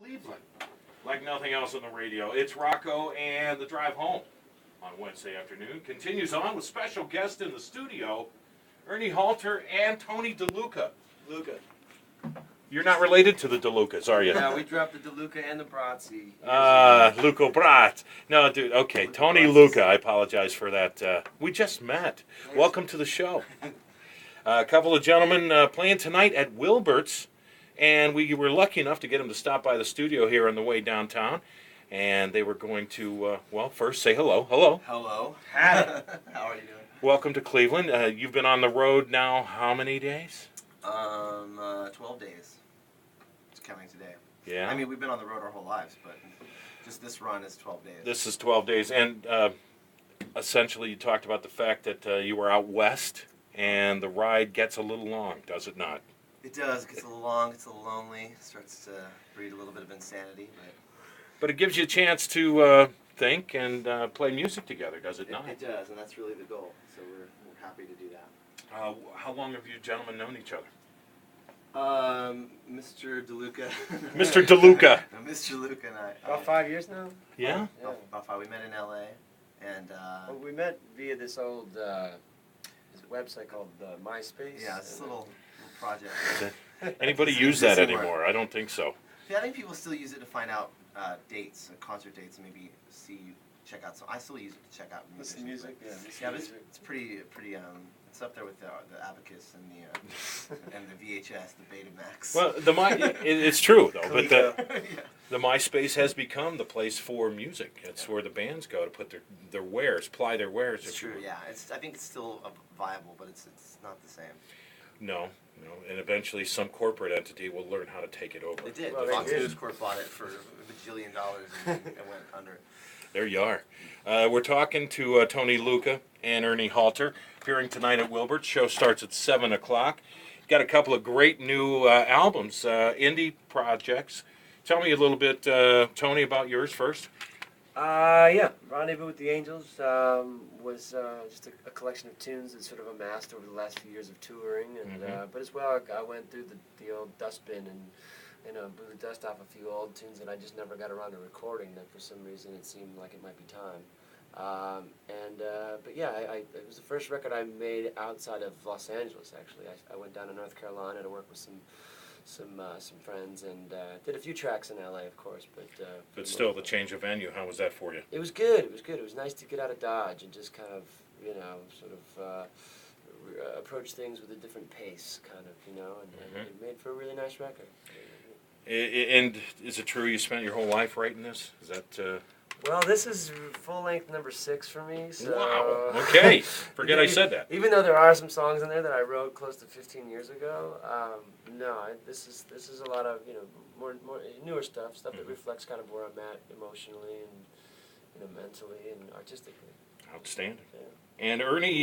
Cleveland. Like nothing else on the radio, it's Rocco, and the drive home on Wednesday afternoon continues on with special guest in the studio, Ernie Halter and Tony DeLuca. Lucca. You're not related to the DeLucas, are you? Yeah, we dropped the DeLuca and the Brazzi. Luca Brat. No, dude, okay, Tony Lucca, I apologize for that. We just met. Welcome to the show. A couple of gentlemen playing tonight at Wilberts, and we were lucky enough to get them to stop by the studio here on the way downtown, and they were going to, well, first say hello. Hello. Hello. Hi. How are you doing? Welcome to Cleveland. You've been on the road now how many days? 12 days. It's counting today. Yeah. I mean, we've been on the road our whole lives, but just this run is 12 days. This is 12 days, and essentially you talked about the fact that you were out west, and the ride gets a little long, does it not? It does. It gets a little long. It's a little lonely. It starts to breed a little bit of insanity, But it gives you a chance to think and play music together, does it not? It does, and that's really the goal. So we're happy to do that. How long have you gentlemen known each other? Mr. DeLuca. Mr. DeLuca. Mr. Lucca and I. About 5 years now? Yeah? About 5. We met in L.A. and Well, we met via this old website called MySpace. yeah, it's a little project. Anybody use that anymore? I don't think so. Yeah, I think people still use it to find out dates, concert dates, and maybe check out some. I still use it to check out Listen to music, yeah. Yeah, but it's pretty. It's up there with the Abacus and the VHS, the Betamax. Well, it's true though, but yeah. the MySpace has become the place for music. It's where the bands go to put their wares, ply their wares. It's true. Yeah, I think it's still viable, but it's not the same. No, and eventually some corporate entity will learn how to take it over. They did. Well, Fox they did. News Corp bought it for $1 bajillion and it went under. There you are. We're talking to Tony Lucca and Ernie Halter, appearing tonight at Wilberts. Show starts at 7 o'clock. Got a couple of great new albums, indie projects. Tell me a little bit, Tony, about yours first. Yeah, Rendezvous with the Angels was just a collection of tunes that sort of amassed over the last few years of touring, and but as well, I went through the old dustbin and blew the dust off a few old tunes that I just never got around to recording. That for some reason it seemed like it might be time. But yeah, it was the first record I made outside of Los Angeles. Actually, I went down to North Carolina to work with some friends and did a few tracks in LA, of course. But still, the change of venue, how was that for you? It was good. It was good. It was nice to get out of Dodge and just kind of approach things with a different pace, kind of, and it made for a really nice record. And is it true you spent your whole life writing this? Is that? Well, this is full-length number 6 for me. So Wow. Okay. Forget I said that. Even though there are some songs in there that I wrote close to 15 years ago, this is a lot of more newer stuff that reflects kind of where I'm at emotionally and mentally and artistically. Outstanding. Yeah. And Ernie,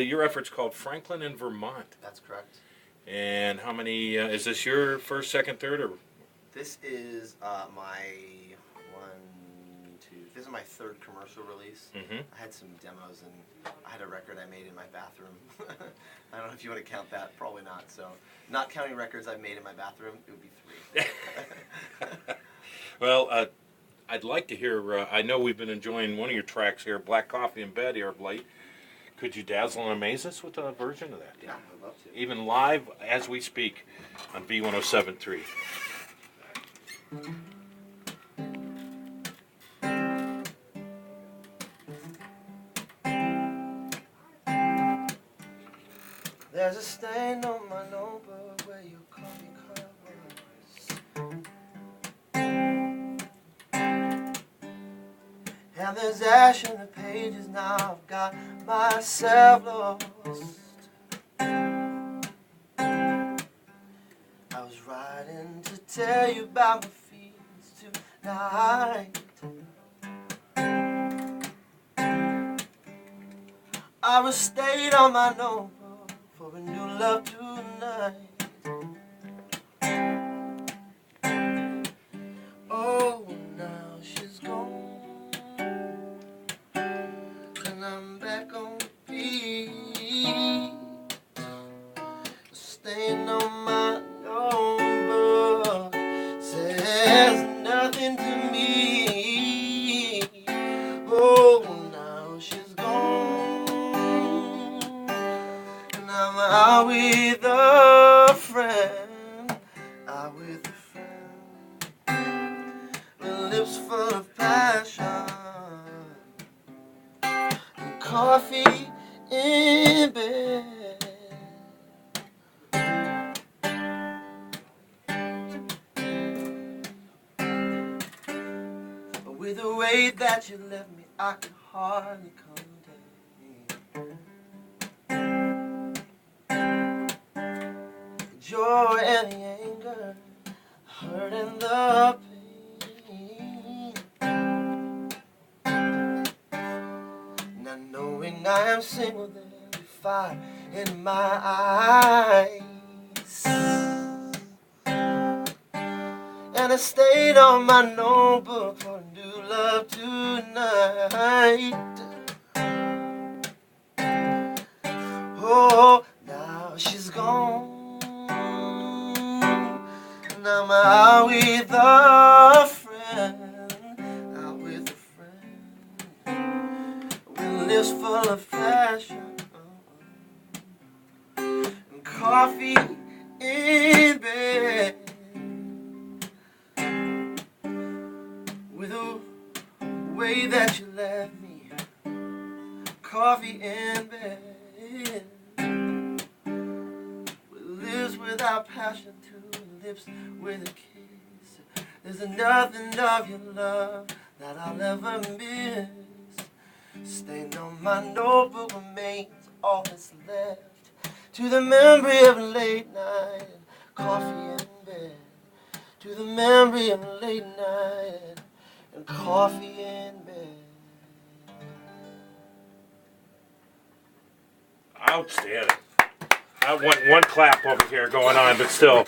your effort's called Franklin in Vermont. That's correct. And how many? Is this your first, second, third, or? This is This is my third commercial release. I had some demos and I had a record I made in my bathroom. I don't know if you want to count that. Probably not. So, not counting records I've made in my bathroom, it would be 3. Well, I'd like to hear. I know we've been enjoying one of your tracks here, "Black Coffee in Bed," here of late. Could you dazzle and amaze us with a version of that? Yeah, I'd love to. Even live as we speak on V107.3. There's a stain on my notebook where your coffee cup was. And there's ash in the pages now, I've got myself lost. I was writing to tell you about my feelings tonight. I was staying on my notebook for a new love tonight. Oh, now she's gone, and I'm back on the beat, staying on my notebook says no. coffee in bed. With the way that you left me, I can hardly contain the joy and the anger, hurt and the pain. Not knowing I am single, there'll be fire in my eyes. And I stayed on my notebook for new love tonight. Oh, now she's gone. Now I'm out with a friend. Out with a friend. With lips full of passion. And coffee in bed. With the way that you left me, coffee in bed, with lips without passion to lips with a kiss. There's nothing of your love that I'll ever miss. Stained on my notebook remains all that's left, to the memory of a late night and coffee in bed, to the memory of a late night and coffee in bed. Outstanding. I want one clap over here going on, but still,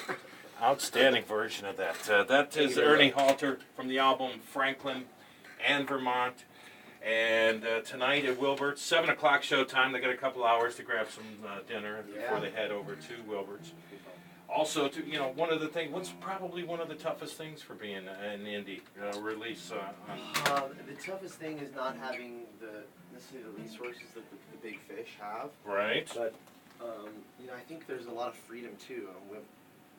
outstanding version of that. That is Ernie Halter from the album Franklin and Vermont. And tonight at Wilberts, 7 o'clock showtime. They got a couple hours to grab some dinner before they head over to Wilberts. Also, one of the things, what's probably one of the toughest things for being an indie release? The toughest thing is not having necessarily the resources that the big fish have. Right. But I think there's a lot of freedom too.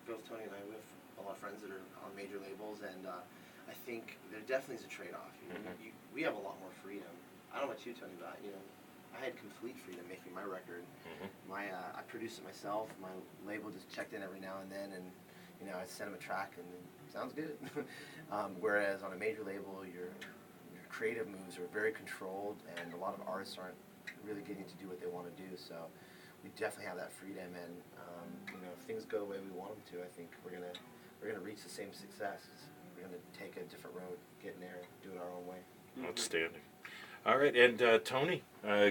Both Tony and I, we have a lot of friends that are on major labels, and I think there definitely is a trade-off. We have a lot more freedom. I don't know about you, Tony, but I had complete freedom making my record. I produced it myself. My label just checked in every now and then, and I sent them a track, and it sounds good. Whereas on a major label, your creative moves are very controlled, and a lot of artists aren't really getting to do what they want to do. So we definitely have that freedom, and if things go the way we want them to, I think we're gonna reach the same success. We're gonna take a different road, get in there, do it our own way. Outstanding. All right, and Tony,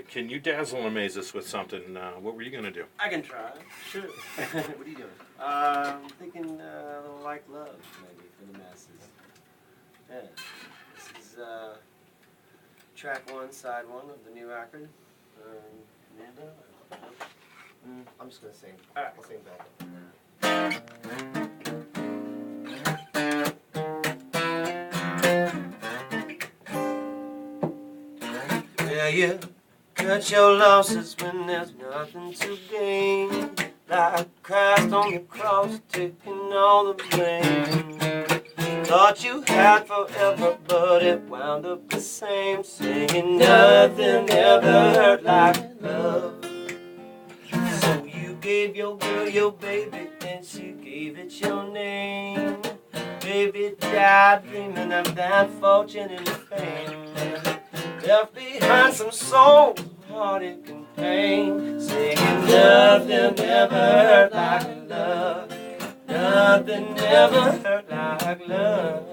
can you dazzle and amaze us with something? What were you going to do? I can try. Sure. What are you doing? I'm thinking a little Like Love, maybe, for the masses. Yeah. This is track 1, side 1 of the new record. Amanda? I'm just going to sing. All right. I'll sing back. Yeah, you cut your losses when there's nothing to gain. Like Christ on the cross, taking all the blame. Thought you had forever, but it wound up the same. Saying nothing ever hurt like love. So you gave your girl your baby, and she gave it your name. Baby died dreaming of that fortune and fame. Left behind some souls, heartache and pain. Saying nothing ever hurt like love. Nothing ever hurt like love.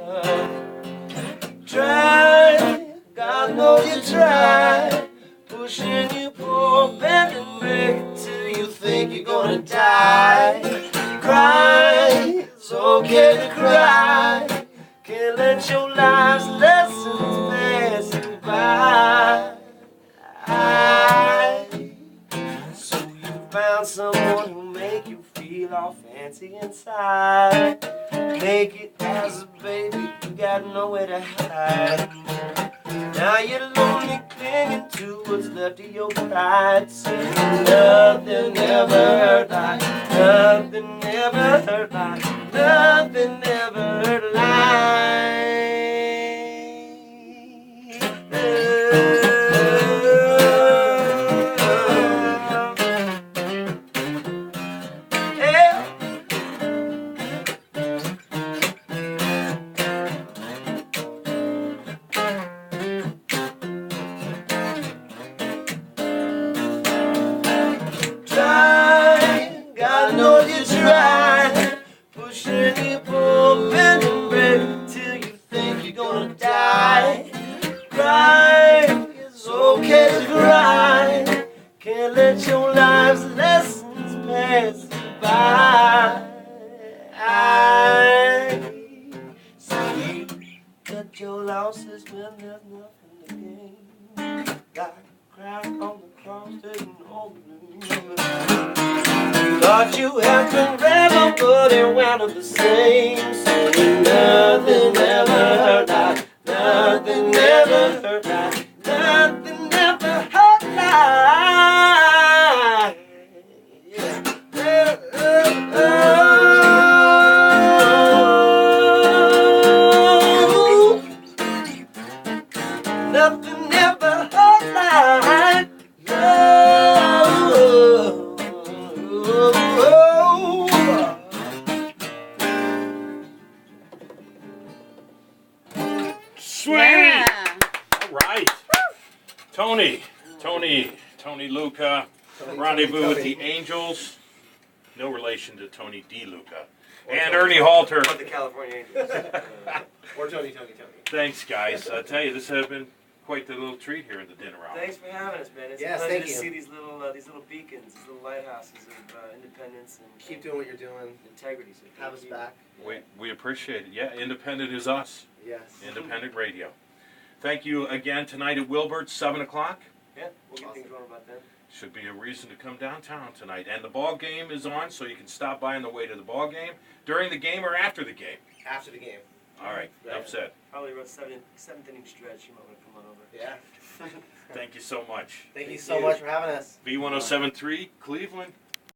Try, God knows you tried. Pushing you poor, bend and break till you think you're gonna die. Cry, it's okay to cry. Can't let your life's lessons pass you by. So you found someone who make you feel all fancy inside. Make it as a baby, you got nowhere to hide. Now you're lonely, clinging to what's left of your pride. Saying nothing ever hurt like, nothing ever hurt like, nothing ever hurt like. accept your losses when there's nothing to gain. Like a crack on the cross, taking all the thought you had forever, but it wound up the same. Saying nothing ever hurt like, nothing ever hurt like, nothing ever hurt like. Nothing ever hurt like love. Sweet. Yeah. All right. Tony Lucca, Rendezvous with the Angels. No relation to Tony D. Lucca. And Ernie Halter. What the California Angels. Or Tony. Thanks, guys. I tell you, this has been quite the little treat here in the dinner hour. Thanks for having us, man. It's Yes, a pleasure thank to you. see these little beacons, these little lighthouses of independence and Keep doing what you're doing. integrity. So Have thank us you. back. We appreciate it. Yeah, independent is us. Yes. Independent radio. Thank you again tonight at Wilberts, 7 o'clock. Yeah, we'll get Awesome. things going about then. Should be a reason to come downtown tonight. And the ball game is on, so you can stop by on the way to the ball game, during the game, or after the game. After the game. All right, enough said. Probably about seventh inning stretch. You might want to come on over. Yeah. Thank you so much. Thank you so much for having us. V107.3 Cleveland.